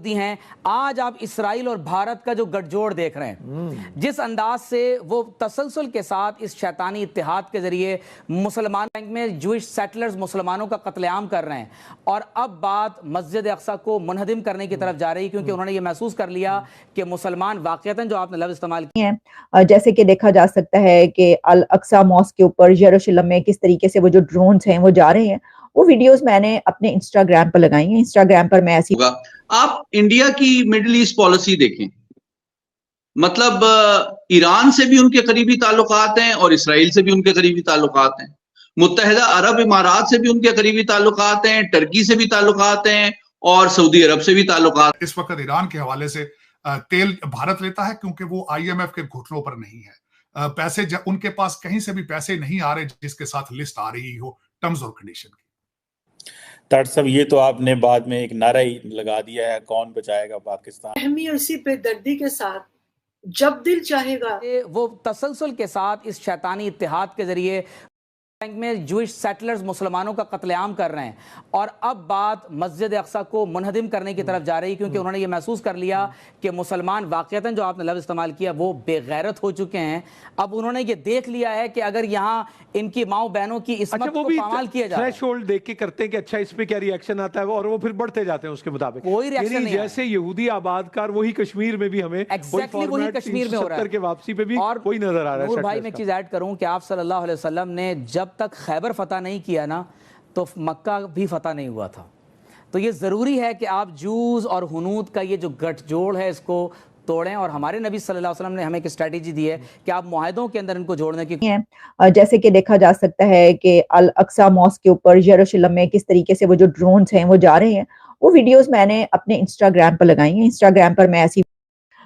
ہیں آج آپ اسرائیل اور بھارت کا جو گٹھ جوڑ دیکھ رہے ہیں، جس انداز سے وہ تسلسل کے ساتھ اس شیطانی اتحاد کے ذریعے مسلمان بینک میں جوئش سیٹلرز مسلمانوں کا قتل عام کر رہے ہیں، اور اب بات مسجد اقصی کو منہدم کرنے کی طرف جا رہی ہے، کیونکہ انہوں نے یہ محسوس کر لیا کہ مسلمان واقعتاً جو آپ نے لفظ استعمال کیا ہے جیسے کہ دیکھا جا سکتا ہے کہ الاقصی ماسک کے اوپر یروشلم میں کس طریقے سے وہ جو ڈرونز ہیں وہ جا رہے ہیں، وہ ویڈیوز میں نے اپنے انسٹاگرام پر لگائی ہیں۔ انسٹاگرام پر میں ایسی آپ انڈیا کی مڈل ایسٹ پالیسی دیکھیں، مطلب ایران سے بھی ان کے قریبی تعلقات ہیں اور اسرائیل سے بھی ان کے قریبی تعلقات ہیں، متحدہ عرب امارات سے بھی ان کے قریبی تعلقات ہیں، ٹرکی سے بھی تعلقات ہیں اور سعودی عرب سے بھی تعلقات۔ اس وقت ایران کے حوالے سے تیل بھارت لیتا ہے کیونکہ وہ آئی ایم ایف کے گھٹنوں پر نہیں ہے، پیسے ان کے پاس کہیں سے بھی پیسے نہیں آ رہے جس کے ساتھ لسٹ آ رہی ہو ٹرمز اور کنڈیشن کی۔ ڈاکٹر صاحب یہ تو آپ نے بعد میں ایک نعرہ ہی لگا دیا ہے، کون بچائے گا پاکستان۔ اہمی اور اسی بے دردی کے ساتھ جب دل چاہے گا وہ تسلسل کے ساتھ اس شیطانی اتحاد کے ذریعے بینک میں جوئش سیٹلرز مسلمانوں کا قتل عام کر رہے ہیں، اور اب بات مسجد اقصی کو منہدم کرنے کی طرف جا رہی ہے، کیونکہ انہوں نے یہ محسوس کر لیا کہ مسلمان واقعتاً جو آپ نے لفظ استعمال کیا وہ بے غیرت ہو چکے ہیں۔ اب انہوں نے یہ دیکھ لیا ہے کہ اگر یہاں ان کی ماؤں بہنوں کی عصمت کو پامال کیا جائے، تھریش ہولڈ دیکھ کے کرتے ہیں کہ اچھا اس پہ کیا ری ایکشن آتا ہے، اور وہ پھر بڑھتے جاتے ہیں اس کے مطابق۔ کوئی ری ایکشن نہیں جیسے یہودی آباد کار وہی کشمیر میں بھی ہمیں وہی کشمیر میں ہو رہا ہے کے واپسی پہ بھی وہی نظر آ رہا ہے۔ نور بھائی میں ایک چیز ایڈ کروں کہ آپ صلی اللہ علیہ وسلم نے جب تک خیبر فتح نہیں کیا نا تو مکہ بھی فتح نہیں ہوا تھا، تو یہ ضروری ہے کہ آپ جوز اور ہنود کا یہ جو گٹھ جوڑ ہے اس کو توڑیں، اور ہمارے نبی صلی اللہ علیہ وسلم نے ہمیں ایک اسٹریٹجی دی ہے کہ آپ معاہدوں کے اندر ان کو جوڑنے کی جیسے کہ دیکھا جا سکتا ہے کہ الاقصی ماسک کے اوپر یروشلم میں کس طریقے سے وہ جو ڈرونز ہیں وہ جا رہے ہیں، وہ ویڈیوز میں نے اپنے انسٹاگرام پر لگائی ہیں۔ انسٹاگرام پر میں ایسی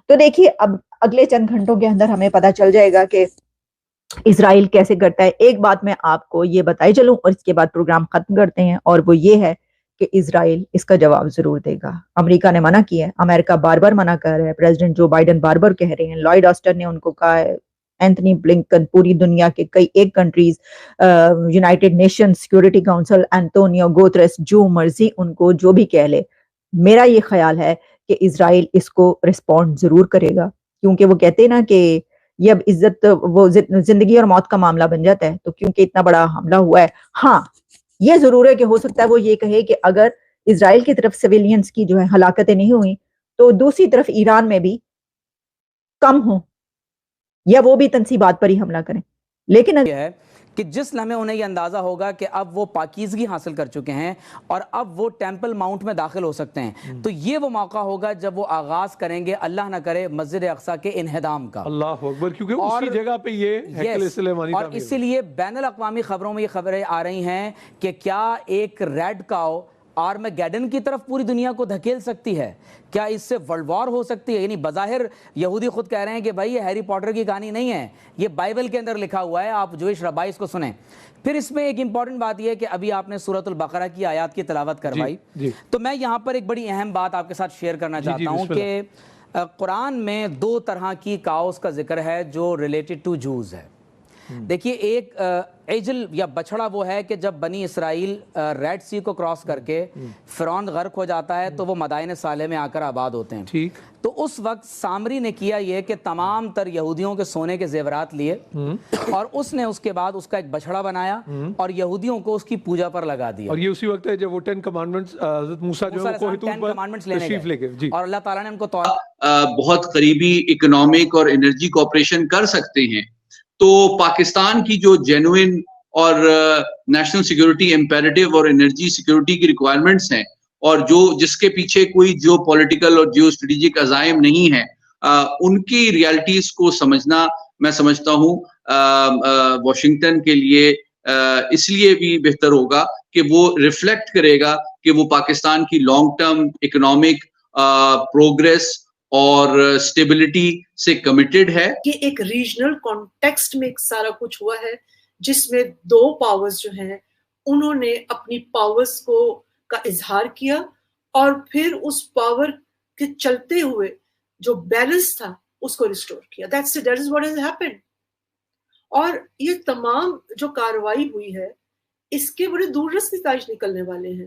تو دیکھیے اب اگلے چند گھنٹوں کے اندر ہمیں پتہ چل جائے گا کہ اسرائیل کیسے کرتا ہے۔ ایک بات میں آپ کو یہ بتائی چلوں اور اس کے بعد پروگرام ختم کرتے ہیں، اور وہ یہ ہے کہ اسرائیل اس کا جواب ضرور دے گا۔ امریکہ نے منع کیا ہے، امریکہ بار بار منع کر رہا ہے، پریزیڈنٹ جو بائیڈن بار بار کہہ رہے ہیں، لائیڈ آسٹن نے ان کو کہا ہے، اینتھنی بلنکن، پوری دنیا کے کئی ایک countries, United nation security council, Antonio Guterres, جو مرضی ان کو جو بھی کہہ لے، میرا یہ خیال ہے کہ اسرائیل اس کو رسپونڈ ضرور کرے گا، کیونکہ وہ کہتے ہیں نا کہ یہ اب عزت وہ زندگی اور موت کا معاملہ بن جاتا ہے، تو کیونکہ اتنا بڑا حملہ ہوا ہے۔ ہاں یہ ضرور ہے کہ ہو سکتا ہے وہ یہ کہے کہ اگر اسرائیل کی طرف سویلینز کی جو ہے ہلاکتیں نہیں ہوئیں تو دوسری طرف ایران میں بھی کم ہوں، یا وہ بھی تنصیبات پر ہی حملہ کریں، لیکن یہ ہے کہ جس لمحے انہیں یہ اندازہ ہوگا کہ اب وہ پاکیزگی حاصل کر چکے ہیں اور اب وہ ٹیمپل ماؤنٹ میں داخل ہو سکتے ہیں، تو یہ وہ موقع ہوگا جب وہ آغاز کریں گے اللہ نہ کرے مسجد اقصی کے انہدام کا۔ اللہ اکبر، کیونکہ اسی جگہ پہ یہ ہیکل سلیمانی اور اسی لیے بین الاقوامی خبروں میں یہ خبریں آ رہی ہیں کہ کیا ایک ریڈ کاؤ آرمیگیڈن کی طرف پوری دنیا کو دھکیل سکتی ہے، کیا اس سے ورلڈ وار ہو سکتی ہے؟ یعنی بظاہر یہودی خود کہہ رہے ہیں کہ بھائی یہ ہیری پاٹر کی کہانی نہیں ہے، یہ بائبل کے اندر لکھا ہوا ہے، آپ جوئش ربائس کو سنیں۔ پھر اس میں ایک امپورٹنٹ بات یہ ہے کہ ابھی آپ نے سورۃ البقرہ کی آیات کی تلاوت کروائی، تو میں یہاں پر ایک بڑی اہم بات آپ کے ساتھ شیئر کرنا چاہتا ہوں کہ قرآن میں دو طرح کی کاؤس کا ذکر ہے جو ریلیٹڈ ٹو جوز ہے۔ دیکھیے ایک عجل یا بچڑا وہ ہے کہ جب بنی اسرائیل ریڈ سی کو کراس کر کے فرعون غرق ہو جاتا ہے تو وہ مدائن صالح میں آ کر آباد ہوتے ہیں، تو اس وقت سامری نے کیا یہ کہ تمام تر یہودیوں کے سونے کے زیورات لیے اور اس نے اس کے بعد اس کا ایک بچڑا بنایا اور یہودیوں کو اس کی پوجا پر لگا دیا، اور یہ اسی وقت ہے جب وہ 10 کمانڈمنٹس حضرت موسیٰ جو ہے کوہ طور پر تشریف لے گئے، اور اللہ تعالیٰ نے ان کو بہت قریبی اکنامک اور انرجی کوآپریشن کر سکتے ہیں، تو پاکستان کی جو جینوئن اور نیشنل سیکیورٹی امپیریٹیو اور انرجی سیکیورٹی کی ریکوائرمنٹس ہیں، اور جس کے پیچھے کوئی جیو پولیٹیکل اور جیو اسٹریٹجک عزائم نہیں ہیں، ان کی ریالٹیز کو سمجھنا میں سمجھتا ہوں واشنگٹن کے لیے اس لیے بھی بہتر ہوگا کہ وہ ریفلیکٹ کرے گا کہ وہ پاکستان کی لانگ ٹرم اکنامک پروگریس اور اسٹیبلٹی سے کمیٹڈ ہے۔ یہ ایک ریجنل کانٹیکسٹ میں سارا کچھ ہوا ہے جس میں دو پاورز جو ہیں انہوں نے اپنی پاورز کا اظہار کیا اور پھر اس پاور کے چلتے ہوئے جو بیلنس تھا اس کو ریسٹور کیا۔ that is what has happened۔ اور یہ تمام جو کارروائی ہوئی ہے اس کے بڑے دور رس نتائج نکلنے والے ہیں۔